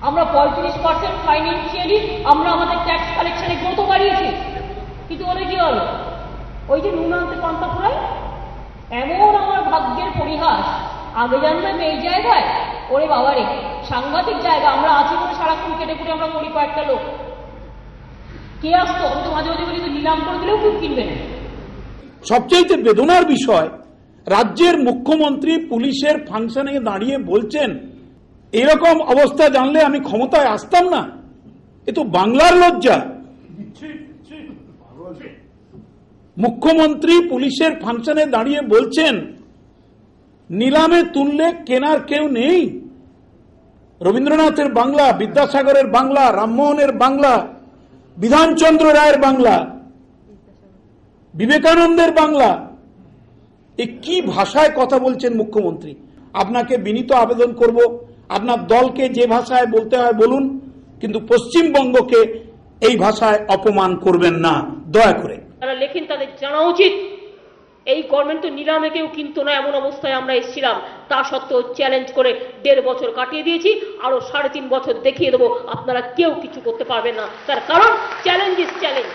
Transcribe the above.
আমরা 35% ফাইন্যান্সিয়ালি আমরা আমাদের ট্যাক্স কালেকশনে গ্রোথ বাড়িয়েছি, কিন্তু ওদের কি হলো? ওই যে নুন আনতে পান্তা ফুরায়, এমন আমার ভাগ্যের পরিহাস। আগে জানলাম এই জায়গায়, ওরে বাবারে সাংঘাতিক জায়গা, আমরা আছি বলে সারাক্ষণ কেটে কুটে আমরা করি কয়েকটা লোক। কে আসতো? আমি তো মাঝে মাঝে বলি, তো নিলাম করে দিলেও খুব কিনবে না। সবচেয়ে বেদনার বিষয়, রাজ্যের মুখ্যমন্ত্রী পুলিশের ফাংশনে দাঁড়িয়ে বলছেন এরকম অবস্থা জানলে আমি ক্ষমতায় আসতাম না। এ তো বাংলার লজ্জা। মুখ্যমন্ত্রী পুলিশের ফাংশনে দাঁড়িয়ে বলছেন নিলামে তুললে কেনার কেউ নেই। রবীন্দ্রনাথের বাংলা, বিদ্যাসাগরের বাংলা, রামমোহনের বাংলা, বিধানচন্দ্র রায়ের বাংলা, বিবেকানন্দের বাংলা, এ কি ভাষায় কথা বলছেন মুখ্যমন্ত্রী? আপনাকে বিনীত আবেদন করব, আপনার দলকে যে ভাষায় বলতে হয় বলুন, কিন্তু পশ্চিমবঙ্গকে এই ভাষায় অপমান করবেন না দয়া করে। যারা লেখেন তাদের জানা উচিত এই গভর্নমেন্ট তো নিলামে কেউ কিনতো না, এমন অবস্থায় আমরা এসেছিলাম। তা সত্ত্বেও চ্যালেঞ্জ করে 1.5 বছর কাটিয়ে দিয়েছি, আরো 3.5 বছর দেখিয়ে দেবো আপনারা কেউ কিছু করতে পারবেন না। তার কারণ চ্যালেঞ্জ ইজ চ্যালেঞ্জ।